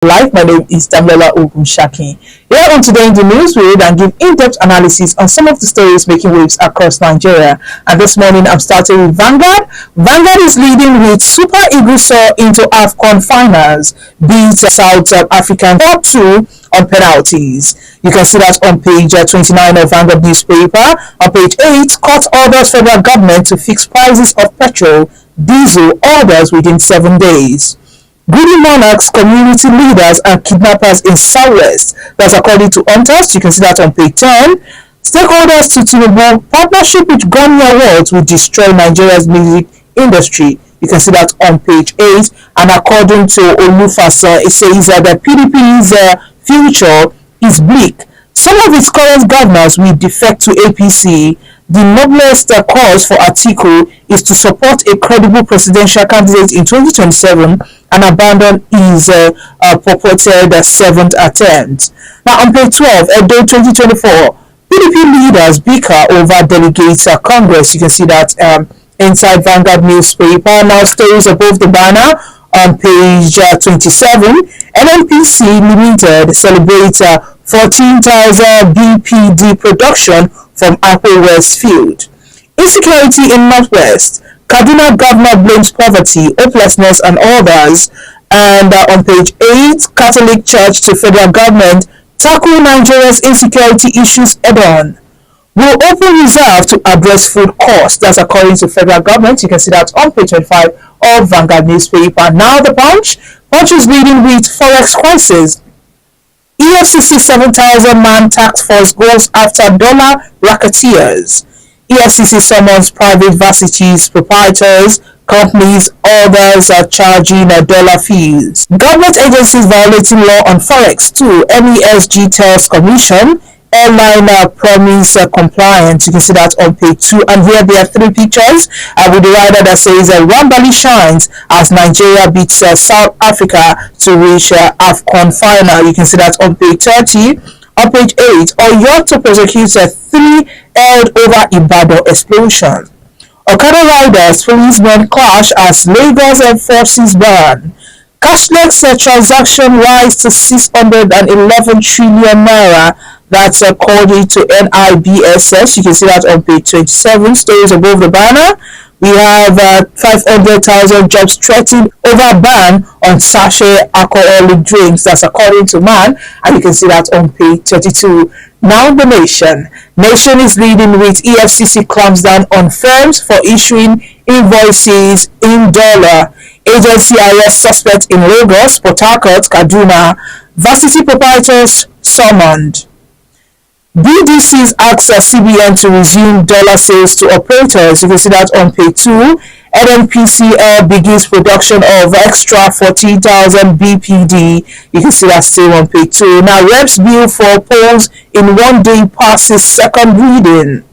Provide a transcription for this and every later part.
Live. My name is Damilola Ogunshaki. Here on Today in the News, we read and give in-depth analysis on some of the stories making waves across Nigeria. And this morning, I'm starting with Vanguard. Vanguard is leading with Super Eagles soar into AFCON finals, beat South African 4-2 on penalties. You can see that on page 29 of Vanguard newspaper. On page 8, court orders federal government to fix prices of petrol, diesel orders within 7 days. Greedy monarchs, community leaders, and kidnappers in Southwest. That's according to Hunters. You can see that on page 10. Stakeholders to Tinubu, partnership with Grammy Awards will destroy Nigeria's music industry. You can see that on page 8. And according to Olufasa, it says that the PDP's future is bleak. Some of its current governors will defect to APC. The noblest cause for Atiku is to support a credible presidential candidate in 2027 and abandon his purported seventh attempt. Now on page 12, Edo 2024, PDP leaders bicker over delegates Congress. You can see that inside Vanguard newspaper. Now stories above the banner on page 27. NNPC Limited celebrates 14,000 BPD production from Apple West Field. Insecurity in N-WEST. Kaduna governor blames poverty, hopelessness, and others. And on page 8, Catholic Church to federal government tackle Nigeria's insecurity issues head-on. Will open reserve to address food costs. That's according to federal government. You can see that on page 25 of Vanguard newspaper. Now the Punch. Punch is leading with Forex crisis. EFCC 7,000-man task force goes after dollar racketeers. EFCC summons private varsities, proprietors, companies, others are charging dollar fees. Government agencies violating law on Forex too. MESG tells Commission. Airline promise compliance. You can see that on page 2. And here there are 3 pictures with the rider that says Wambali shines as Nigeria beats South Africa to reach AFCON final. You can see that on page 30. On page 8, Oyo to prosecute 3 held over Ibadan explosion. Okada riders, policemen clash as Lagos enforces ban. Cashless transaction rise to 611 trillion naira. That's according to NIBSS. You can see that on page 27. Stories above the banner. We have 500,000 jobs threatened over ban on sachet alcoholic drinks. That's according to MAN. And you can see that on page 32. Now the Nation. Nation is leading with EFCC clamps down on firms for issuing invoices in dollar. Agency arrests suspect in Lagos, Port Harcourt, Kaduna. Varsity proprietors summoned. BDCs asks CBN to resume dollar sales to operators. You can see that on page 2. NNPCL begins production of extra 14,000 BPD. You can see that still on page 2. Now, reps bill for polls in 1 day passes second reading.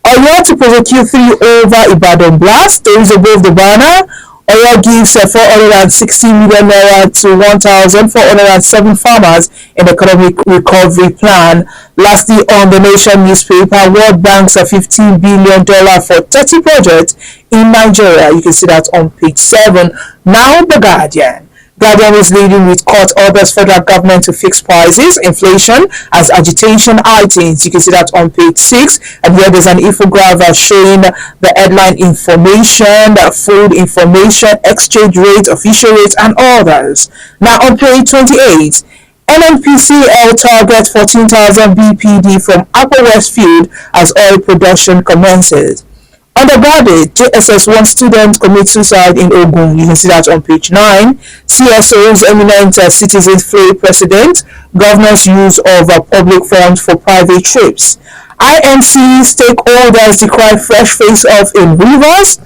Oyo to prosecute 3 over Ibadan blast. Stories above the banner. Oyo gives 460 million naira to 1,407 farmers in economic recovery plan. Lastly, on the Nation newspaper, World Bank's $15 billion for 30 projects in Nigeria. You can see that on page 7. Now the Guardian. Guardian is leading with court orders federal government to fix prices, inflation as agitation items. You can see that on page 6. And here there's an infographic showing the headline information, the food information, exchange rates, official rates, and others. Now on page 28. NNPCL targets 14,000 BPD from Upper West Field as oil production commences. Underguarded, JSS1 student commits suicide in Ogun. You can see that on page 9. CSO's eminent citizens flay president. Governors use of public funds for private trips. INC stakeholders decry fresh face-off in Rivers.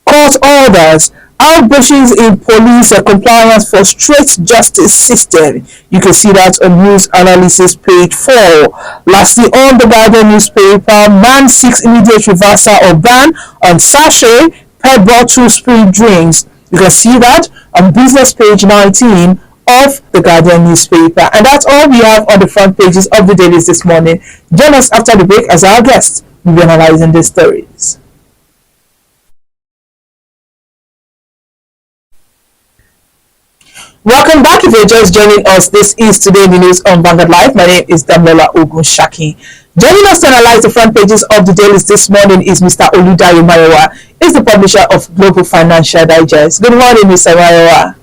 Court orders. Outbreaks in police compliance for straight justice system. You can see that on news analysis page 4. Lastly, on the Guardian newspaper, man seeks immediate reversal of ban on sachet per bottle spirit drinks. You can see that on business page 19 of the Guardian newspaper. And that's all we have on the front pages of the dailies this morning. Join us after the break as our guest will be analyzing these stories. Welcome back. If you're just joining us, this is Today in the News on Vanguard Live. My name is Damola Ogunshaki. Joining us to analyze the front pages of the dailies this morning is Mr. Oludayo Mayowa. He's the publisher of Global Financial Digest. Good morning, Mr. Mayowa.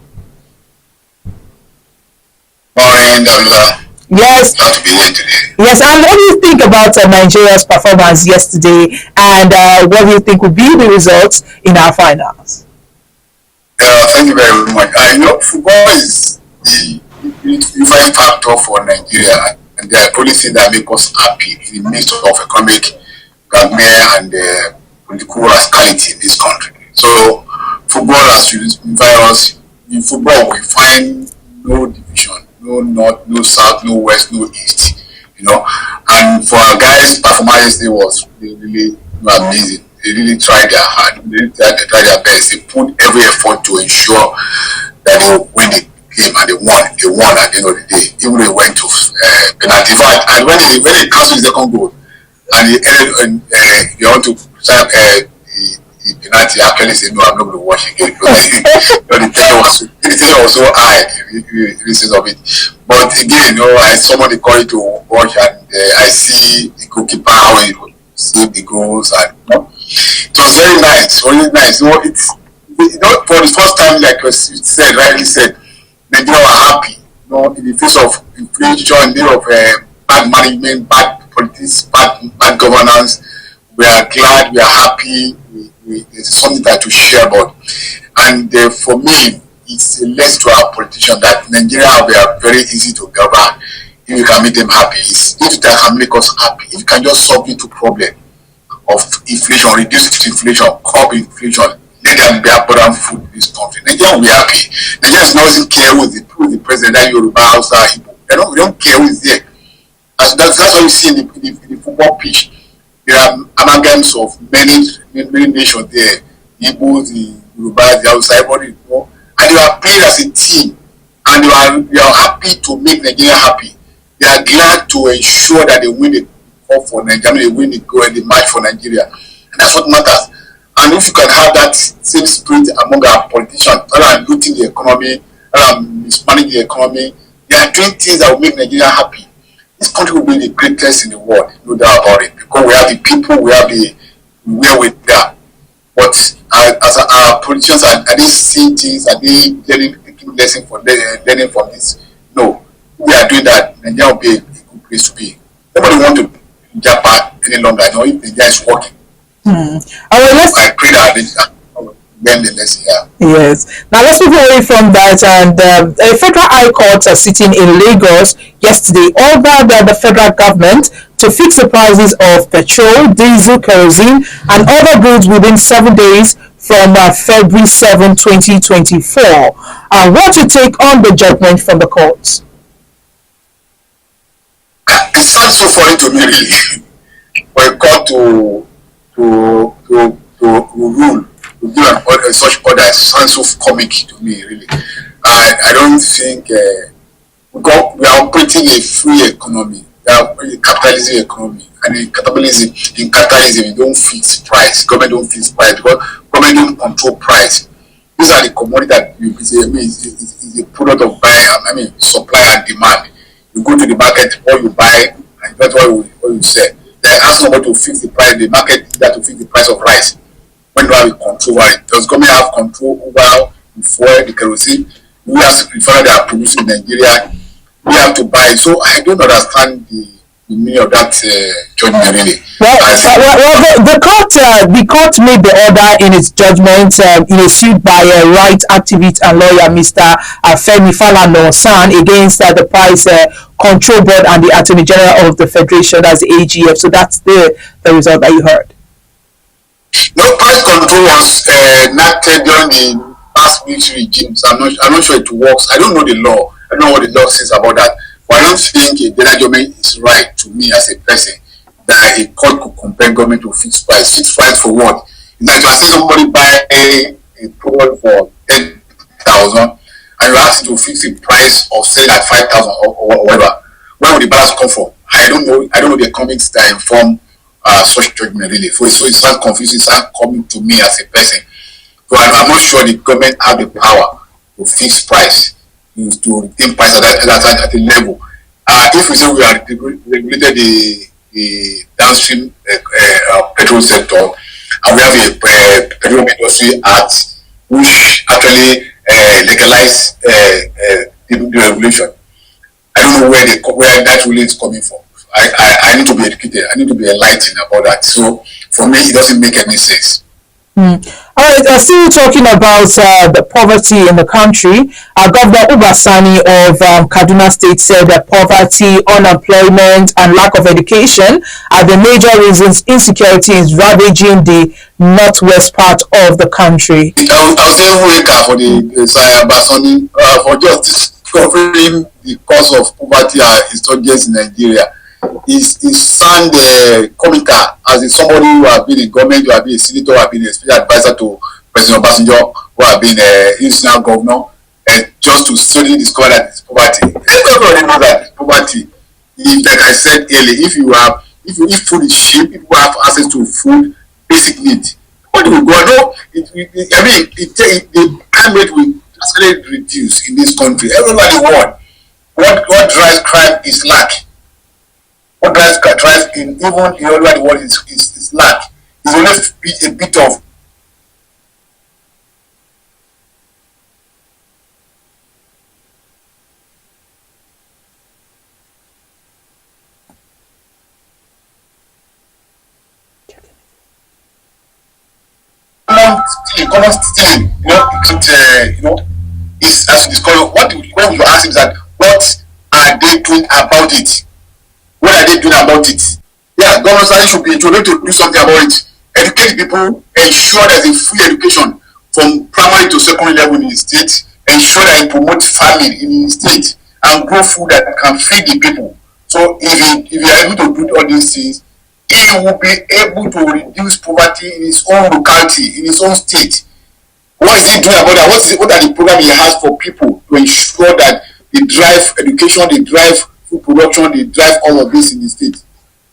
Morning, Damola. Yes. Glad to be here today. Yes, and what do you think about Nigeria's performance yesterday, and what do you think will be the results in our finals? Thank you very much. I know football is the unifying factor for Nigeria, and the policy that makes us happy in the midst of economic nightmare and political rascality in this country. So, football has unified us. In football, we find no division, no north, no south, no west, no east. And for our guys' performance, it was really amazing. They really tried their hard. They tried their best. They put every effort to ensure that they will win the game, and they won. They won at the end of the day. Even though they went to penalty. And when they canceled the second goal, and they ended, they want to start the penalty, actually said, "No, I'm not going to watch again." The tension was so high. The sense of it. But again, I summoned the courage to watch, and I see the goalkeeper how he save the goals, and it was very nice, really nice. It's for the first time, like you said, rightly said, Nigeria were happy. In the face of inflation, in the face of bad management, bad politics, bad governance, we are glad, we are happy. It's something that to share about. And for me, it's a lesson to our politicians that Nigeria we are very easy to govern if you can make them happy. If you can make us happy, if you can just solve the two problems of inflation, reduce inflation, curb inflation, let them be abundant food in this country. Nigeria will be happy. Nigeria doesn't care who is the president, that Yoruba, Hausa, Igbo. We don't care who is there. That's what you see in the football pitch. There are amalgams of many nations there. The Igbo, the Yoruba, the Hausa, everybody, and they are playing as a team, and they are happy to make Nigeria happy. They are glad to ensure that they win the cup for Nigeria, they win the goal and the match for Nigeria, and that's what matters. And if you can have that same spirit among our politicians, rather than looting the economy, rather than mismanaging the economy, they are doing things that will make Nigeria happy. This country will be the greatest in the world, no doubt about it, because we have the people, we have the where we are. But as our politicians, are they seeing things? Are they taking lessons from learning from this? No. If we are doing that, Nigeria will be a good place to be. Nobody wants to Japan any longer. If Nigeria is working. I pray that learn the lesson. Yes. Now let's move away from that. And a federal high court sitting in Lagos yesterday ordered the federal government to fix the prices of petrol, diesel, kerosene, and other goods within 7 days from February 7, 2024. What's your take on the judgment from the courts? It sounds so funny to me, really. For a court to rule, to give such order, it sounds so comic to me, really. I don't think we are operating a free economy. We are a capitalism economy, and in capitalism, you don't fix price. Government don't fix price because government don't control price. These are the commodities that is a product of buying. Supply and demand. You go to the market, what you buy, and that's what you sell. They ask somebody to fix the price. The market that to fix the price of rice. When do we have control over it? Does government have control over the fuel, the kerosene? We have to refineries that are producing in Nigeria. We have to buy it. So I don't understand the meaning of that judgment, really. The court made the order in its judgment in a suit by a rights activist and lawyer, Mr. Femi Falana-San, against the Price Control Board and the Attorney General of the Federation, that's the AGF. So that's the result that you heard. No, price control was enacted during the past military regimes. I'm not sure it works. I don't know the law. I don't know what the law says about that. But I don't think the judgment is right to me as a person that a court could compel government to fix price. Fix price for what? It's like I say somebody buy a product for 10,000 and you ask to fix the price of selling at 5,000 or whatever. Where would the balance come from? I don't know the economics that inform such judgment, really. So it's not confusing. It's not coming to me as a person. So I'm not sure the government have the power to fix price. to retain price at a level. If we say we are regulated the downstream petrol sector, and we have a petroleum industry act which actually legalize the regulation. I don't know where that ruling is coming from. I need to be educated. I need to be enlightened about that. So for me, it doesn't make any sense. All right, still talking about the poverty in the country, Governor Ubasani of Kaduna State said that poverty, unemployment, and lack of education are the major reasons insecurity is ravaging the northwest part of the country. I'll say Weka for the Ubasani for just discovering the cause of poverty and insurgency in Nigeria. Is sound comical as somebody who have been in government, who have been a senator, who have been a special advisor to President Obasanjo, who have been a national governor, and just to suddenly discover that it's poverty. Everybody knows that it's poverty. If, like I said earlier, if food is cheap, people have access to food, basic needs. What do we go? No, the crime rate will actually reduce in this country. Everybody wants. What drives crime is lack. What drives in even all over the world is lack. It's only a bit of common stealing. Is as to discover when you ask him that what are they doing about it? What are they doing about it? Yeah, government should be to do something about it. Educate people, ensure there's a free education from primary to secondary level in the state, ensure that it promotes farming in the state and grow food that can feed the people. So if you are able to do all these things, he will be able to reduce poverty in his own locality, in his own state. What is he doing about that? What are the programs he has for people to ensure that they drive education, they drive food production, they drive all of this in the state?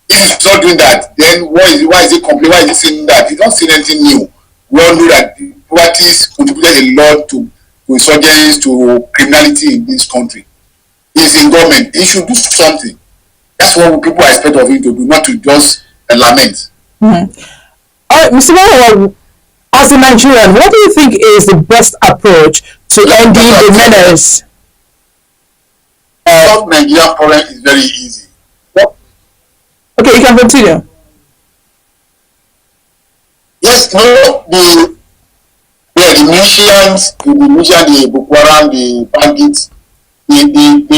If he's not doing that, then why is he complaining? Why is he saying that? He's not saying anything new. We all know that poverty contributed a lot to insurgencies, to criminality in this country. He's in government. He should do something. That's what people expect of him to do, not to just lament. All right, Mr. Mawa, as a Nigerian, what do you think is the best approach to ending the menace? Nigerian problem is very easy. Okay, you can continue. Yes, no, the militias, the Boko Haram, the bandits, they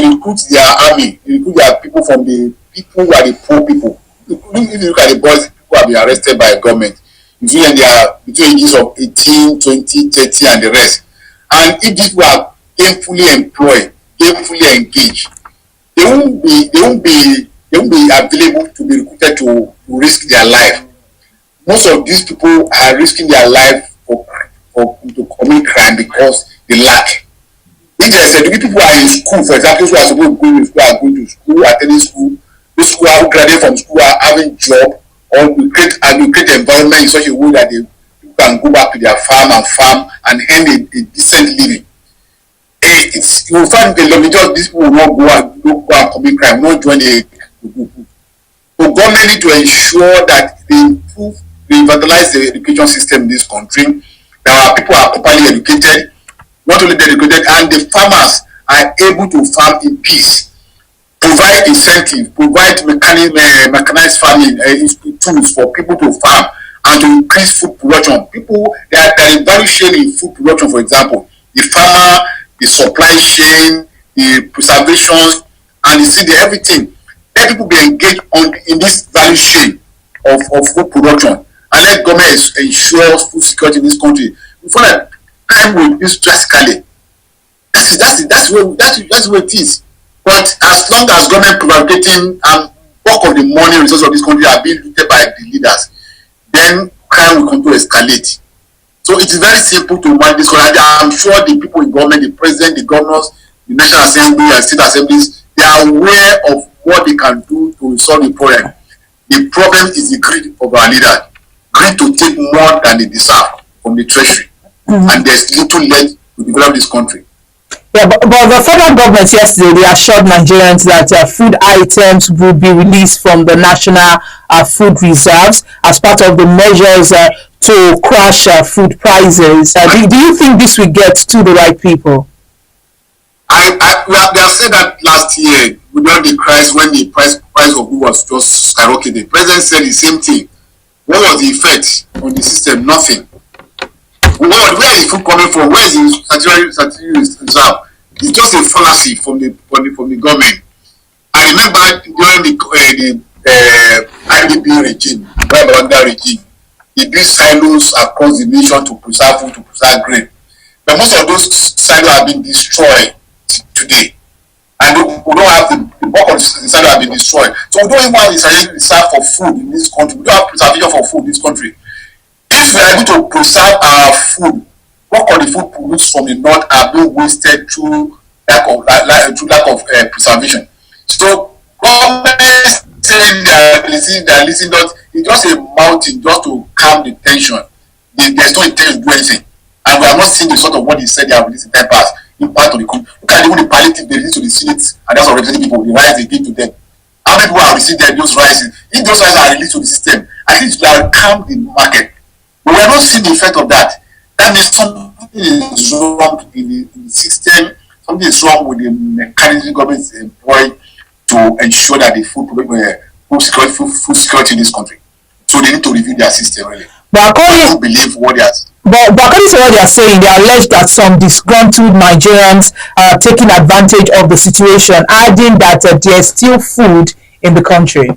recruit their army, they recruit their people from the people who are the poor people. If you look at the boys, people have been arrested by government, usually they are between ages of 18, 20, 30 and the rest. And if these people are gainfully employed, gainfully engaged, they won't be available to be recruited to risk their life. Most of these people are risking their life to commit crime because they lack. If there's educated people are in school, for example, who are supposed to go to school, attending school, those who are graduating from school are having job, or we create environment in such a way that they can go back to their farm and earn a decent living. You will find the majority of these people will not go and commit crime, will not join the group. So government need to ensure that they revitalize the education system in this country, that our people are properly educated, not only educated, and the farmers are able to farm in peace. Provide incentive, provide mechanized farming tools for people to farm and to increase food production. People, there is value chain in food production, for example. The farmer, the supply chain, the preservation, and the seed, everything. Let people be engaged in this value chain of food production, and let government ensure food security in this country. Before that crime will reduce drastically. That's where it is. But as long as government prevaricating and bulk of the money resources of this country are being looted by the leaders, then crime will continue to escalate. So it is very simple to manage this country. I'm sure the people in government, the president, the governors, the National Assembly and state assemblies, they are aware of what they can do to resolve the problem. The problem is the greed of our leader. Greed to take more than they deserve from the treasury. And there's little left to develop this country. Yeah, but the federal government yesterday they assured Nigerians that food items will be released from the national food reserves as part of the measures to crush food prices. Do you think this will get to the right people? They have said that last year during the crisis when the price of food was just skyrocketing. The president said the same thing. What was the effect on the system? Nothing. Where is food coming from? Where is the statutory reserve? It's just a fallacy from the government. I remember during the IDP regime, Babangida regime, they built silos across the nation to preserve food, to preserve grain. But most of those silos have been destroyed today. And we don't have the bulk of the silos have been destroyed. So we don't even have a reserve for food in this country. We don't have preservation for food in this country. If we are able to preserve our food, what of the food produced from the north are being wasted through lack of preservation. So government saying they are listening, not it's just a mountain just to calm the tension. There's no intention to do anything, and we have not seen the sort of what they said they have released in time past impact on the country. Look at even the palliative they released to the Senate and that's representing people, the rights they give to them. How many people have received those rights? If those rights are released to the system, at least they will calm the market. But we have not seen the effect of that. That means something is wrong in the system. Something is wrong with the mechanism government is employed to ensure that the food security in this country. So they need to review their system really. But I don't believe what they are. But according to what they are saying, they allege that some disgruntled Nigerians are taking advantage of the situation, adding that there is still food in the country.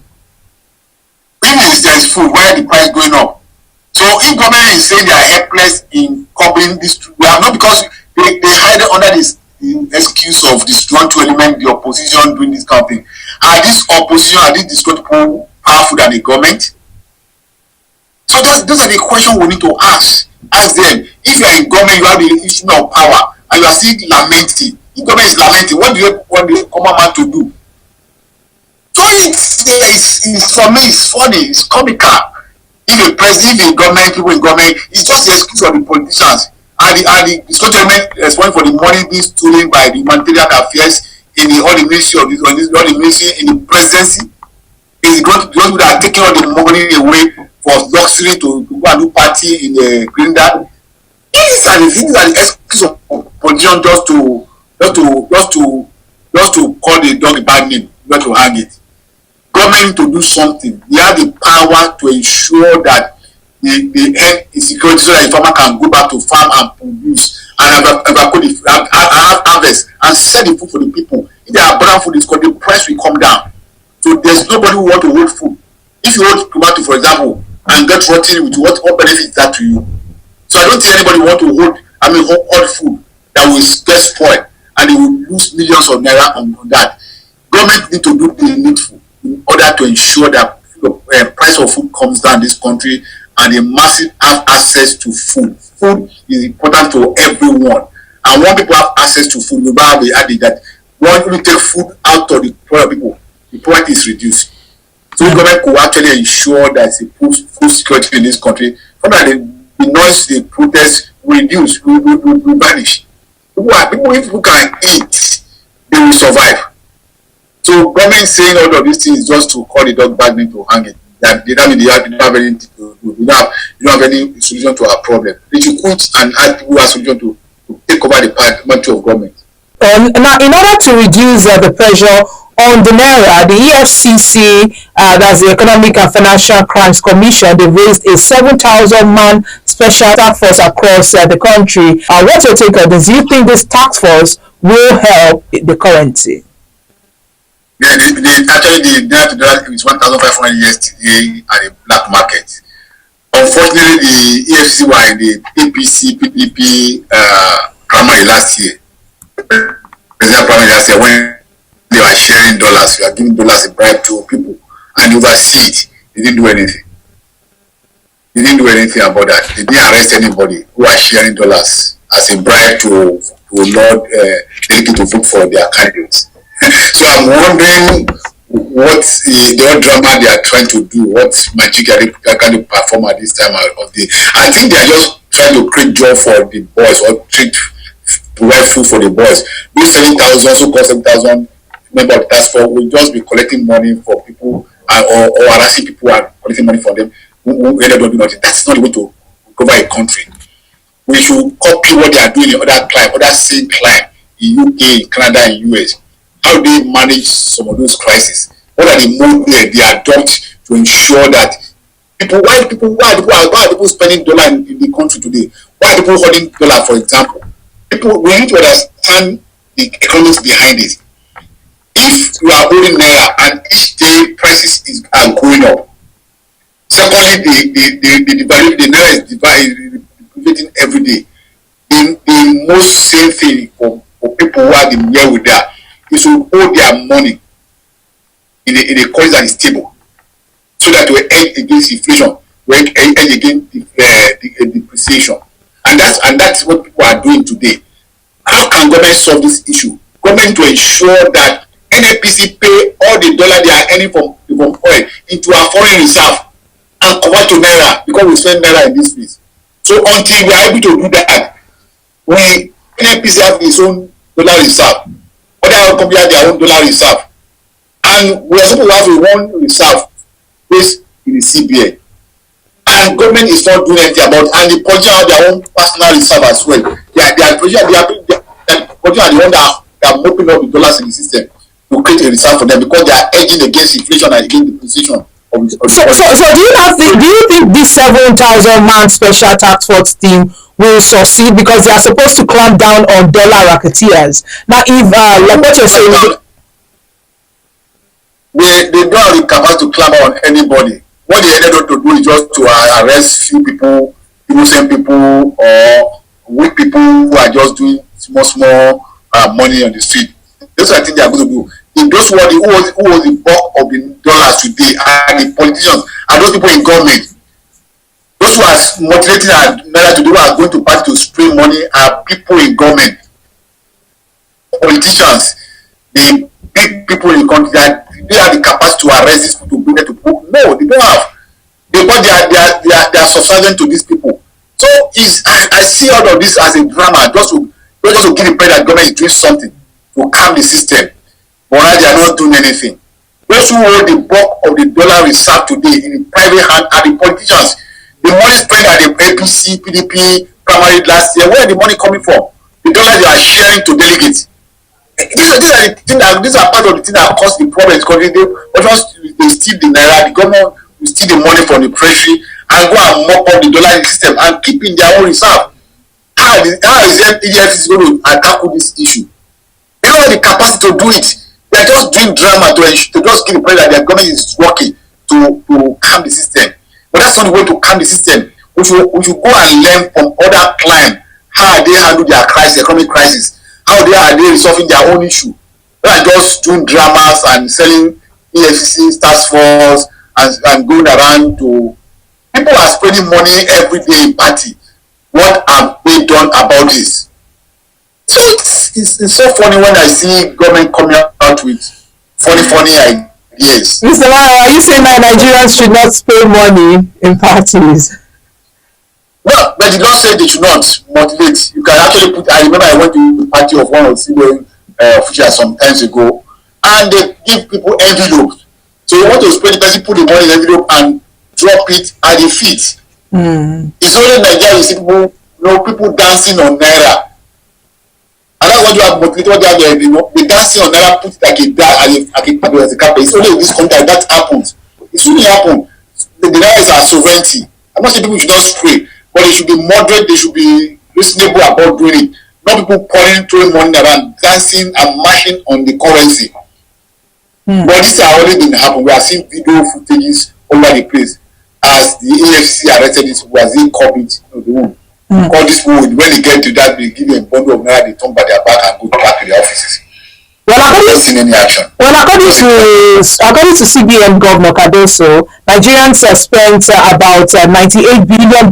If there is food, why the price going up? So if government is saying they are helpless in coupling this, we are not, because they hide under this excuse of disgruntled element, the opposition doing this kind of thing. Are this opposition, are these disgruntled people powerful than the government? So those are the questions we need to ask. Ask them. If you are in government, you have the issue of power, and you are still lamenting. If government is lamenting, what do you want the common man to do? So it's for me, it's funny, it's comical. If a president, if a government, people in government, it's just the excuse of the politicians. And the government responsible for the money being stolen by the humanitarian affairs in all the ministry of all the ministry in the presidency. Is going to are taking all the money away for luxury to go and do party in the Greenland. These are the excuse of politicians just to call the dog a bad name, not to hang it. Government to do something. They have the power to ensure that the end is security so that the farmer can go back to farm and produce and harvest and sell the food for the people. If they are abundant food, the price will come down. So there's nobody who want to hold food. If you hold tomato, for example, and get rotten with what benefit is that to you? So I don't think anybody want to hold food that will get spoiled and they will lose millions of naira on that. Government need to do the needful in order to ensure that the price of food comes down in this country and the masses have access to food. Food is important to everyone. And when people have access to food, we have the adage that when you take food out of the poor people, the poverty is reduced. So the government could actually ensure that the food security in this country, so that the noise, the protest will reduce, will vanish. People, if people can eat, they will survive. So government saying all of these things just to call the dog bad name to hang it. That they don't have anything to do. They don't have any solution to our problem. They should quit and ask people who have solution to take over the part of government. Now, in order to reduce the pressure on the naira, the EFCC, that's the Economic and Financial Crimes Commission, they raised a 7,000-man special task force across the country. What's your take on this? Do you think this task force will help the currency? Yeah, actually the dollar is 1,500 yesterday at the black market. Unfortunately, the EFCC were in the APC PPP primary last year. President primary last year when they were sharing dollars, you are giving dollars a bribe to people, and they oversee it. They didn't do anything. They didn't do anything about that. They didn't arrest anybody who was sharing dollars as a bribe to Lord to vote for their candidates. So I'm wondering what the drama they are trying to do, what magic are they can perform at this time of the. I think they are just trying to create job for the boys or create provide food for the boys. Those 7,000 also cost 7,000 member of the task force will just be collecting money for people or harassing people and collecting money for them who ended up doing nothing. That's not the way to cover a country. We should copy what they are doing in other same crime in UK, in Canada, and US. How they manage some of those crises? What are the modes they adopt to ensure that why are people spending dollar in the country today? Why are people holding dollar, for example? We need to understand the economics behind it. If you are holding naira and each day prices are going up, secondly, the naira is devaluating every day. The most same thing for people who are the with that is to hold their money in a currency that is stable, so that we hedge against inflation, we hedge against depreciation, and that's what people are doing today. How can government solve this issue? Government to ensure that NNPC pay all the dollar they are earning from oil into our foreign reserve and convert to naira, because we spend naira in this place. So until we are able to do that, NNPC have its own dollar reserve, other companies have their own dollar reserve, and we are supposed to have a one reserve based in the CBN. And government is not doing anything about it, and the politicians have their own personal reserve as well. The politicians are the ones that are mopping up the dollars in the system to create a reserve for them, because they are hedging against inflation and against depreciation. So do you think this 7,000-man special task force team will succeed, because they are supposed to clamp down on dollar racketeers? Now, if like what you're saying, they don't have the capacity to clamp down on anybody. What they ended up to do is just to arrest few people, innocent people, or weak people who are just doing small money on the street. That's what I think they are going to do. If those who was the bulk of the dollars today are the politicians, and those people in government, those who are motivating our naira today, who are going to party to spray money, are people in government, politicians, the big people in the country, that they have the capacity to arrest these people, to bring them to court. No, they don't have. They are subservient to these people. So I see all of this as a drama, just to give the credit that government is doing something to calm the system, but now they are not doing anything. Those who hold the bulk of the dollar reserve today in the private hand are the politicians. The money spent at the APC, PDP primary last year, where are the money coming from? The dollars they are sharing to delegates. These are part of the things that cause the problem in the country. They steal the naira, the government will steal the money from the treasury and go and mop up the dollar system and keep in their own reserve. How is EFCC going to tackle this issue? They don't have the capacity to do it. They are just doing drama to just give the prayer that their government is working to calm the system. But that's not the way to calm the system. We should go and learn from other clients how they handle their crisis, economic crisis. How are they resolving their own issue? They are just doing dramas and selling EFCC task force and going around to people are spending money every day in party. What have they done about this? So it's so funny when I see government coming out with funny ideas. Mr. Mara, are you saying that Nigerians should not spend money in parties? No, but the law said they should not motivate. You can actually put. I remember I went to the party of one of the officials some times ago, and they give people envelopes. So you want to spend the person, put the money in the envelope and drop it at the feet. It's only Nigeria you see people dancing on naira. And that's what you have motivated, what they have there, the dancing on naira, put it like a carpet. It's only in this country that happens. It shouldn't happen. The naira is our sovereignty. I'm not saying people should not spray, but they should be moderate, they should be reasonable about doing it. Not people throwing money around, dancing and marching on the currency. But this has already been happening. We are seeing video footages all over the place. As the EFCC arrested this people, as they copied the room. All these people, when they get to that, they give them a bundle of naira, they turn back their back and go back to their offices. According to CBN Governor Cardoso, Nigerians spent about $98 billion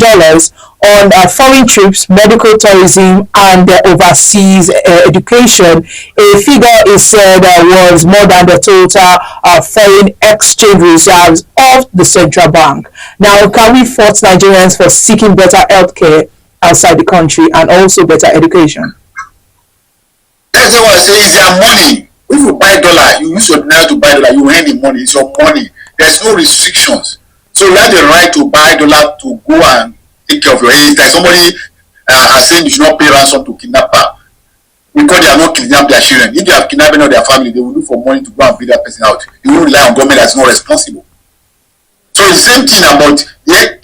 on foreign trips, medical tourism, and overseas education. A figure is said was more than the total foreign exchange reserves of the central bank. Now, can we fault Nigerians for seeking better healthcare outside the country and also better education? That's what I say. It's their money. If you buy dollar, you use your naira to buy dollar. You earn the money. It's your money. There's no restrictions. So you have the right to buy dollar to go and take care of your health. Like somebody has saying you should not pay ransom to kidnapper because they are not kidnapping their children. If they have kidnapped any of their family, they will look for money to go and pay that person out. You won't rely on government that's not responsible. So it's the same thing about the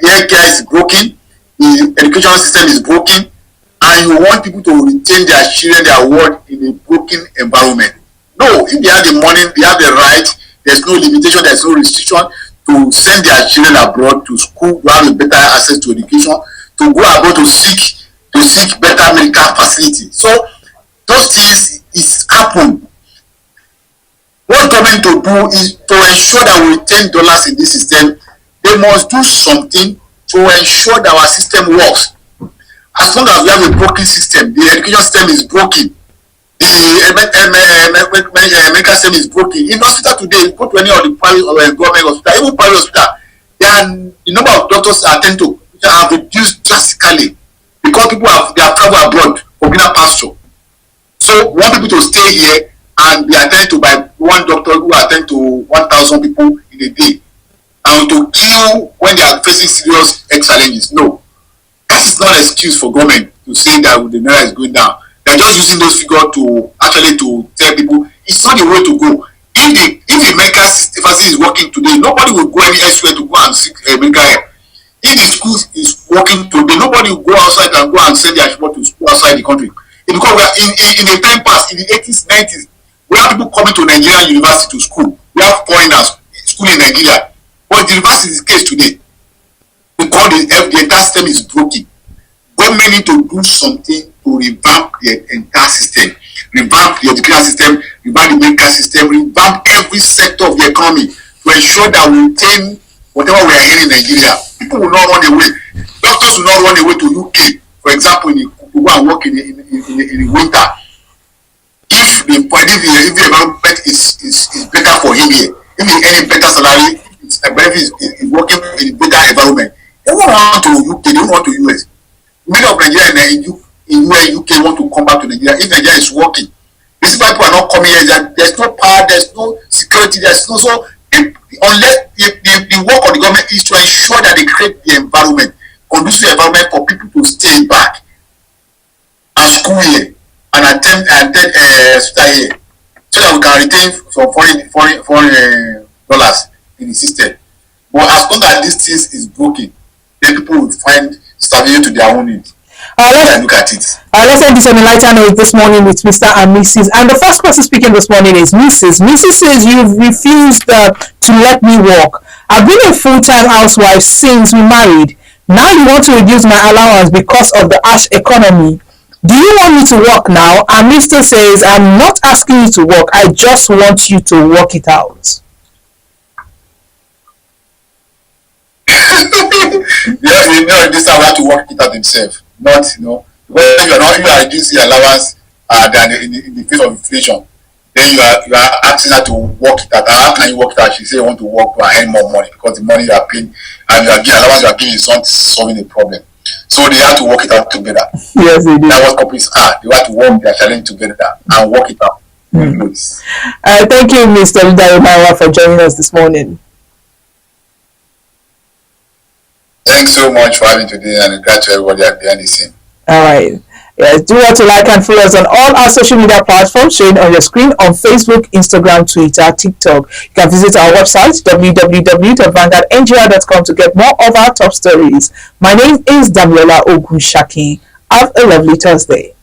healthcare is broken, the education system is broken, and you want people to retain their children, their word in a broken environment. No, if they have the money, they have the right, there's no limitation, there's no restriction to send their children abroad to school, to have a better access to education, to go abroad to seek better medical facility. So those things is happen. What government to do is to ensure that we retain dollars in this system. They must do something to ensure that our system works. As long as we have a broken system, the education system is broken, the medical system is broken. In hospital today, you go to any of the private or government hospital, even private hospital, the number of doctors attend to have reduced drastically because people they have traveled abroad for greener pasture. So we want people to stay here and be attended to by one doctor who attend to 1,000 people in a day, and to kill when they are facing serious health challenges. No, that is not an excuse for government to say that the naira is going down. They are just using those figures to actually to tell people it's not the way to go. If the medical facility is working today, nobody will go any elsewhere to go and seek medical help. If the school is working today, nobody will go outside and go and send their children to school outside the country. It's because we are in the time past, in the 80s, 90s, we have people coming to Nigerian university to school. We have foreigners school in Nigeria. But the reverse is the case today. Because the entire system is broken. Government need to do something to revamp the entire system, revamp the education system, revamp the medical system, revamp every sector of the economy to ensure that we retain whatever we are here in Nigeria. People will not run away. Doctors will not run away to UK, for example, to go and work in the winter. If the environment is better for him here, if he earn a better salary, his benefit is working in a better environment, they won't want to UK, they won't want to US. Many of Nigeria in UK want to come back to Nigeria. If Nigeria is working, these people are not coming here. There's no power, there's no security, there's no so. Unless the work of the government is to ensure that they create the environment, conducive environment for people to stay back and school here and attend hospital here, so that we can retain some foreign dollars in the system. But as long as this thing is broken, then people will find starvation to their own need. Look at it. Let's end this on a lighter note this morning with Mr. and Mrs. And the first person speaking this morning is Mrs. Mrs. says, you've refused to let me work. I've been a full-time housewife since we married. Now you want to reduce my allowance because of the harsh economy. Do you want me to work now? And Mr. says, I'm not asking you to work. I just want you to work it out. Yes, we know this time have to work it out themselves. Not, when you are reducing the allowance than in the face of inflation, then you are asking her to work it out. How can you work it out? She say you want to work to earn more money because the money you are paying and you are giving allowance you are giving is not solving the problem. So they have to work it out together. Yes, they do. That's what companies are. They have to work their challenge together and work it out. Thank you, Mr. Dayomawa, for joining us this morning. Thanks so much for having today, and glad to everybody behind the scene. All right. Yes, do want to like and follow us on all our social media platforms showing on your screen on Facebook, Instagram, Twitter, TikTok. You can visit our website www.vanguardngr.com to get more of our top stories. My name is Damiola Ogunshaki. Have a lovely Thursday.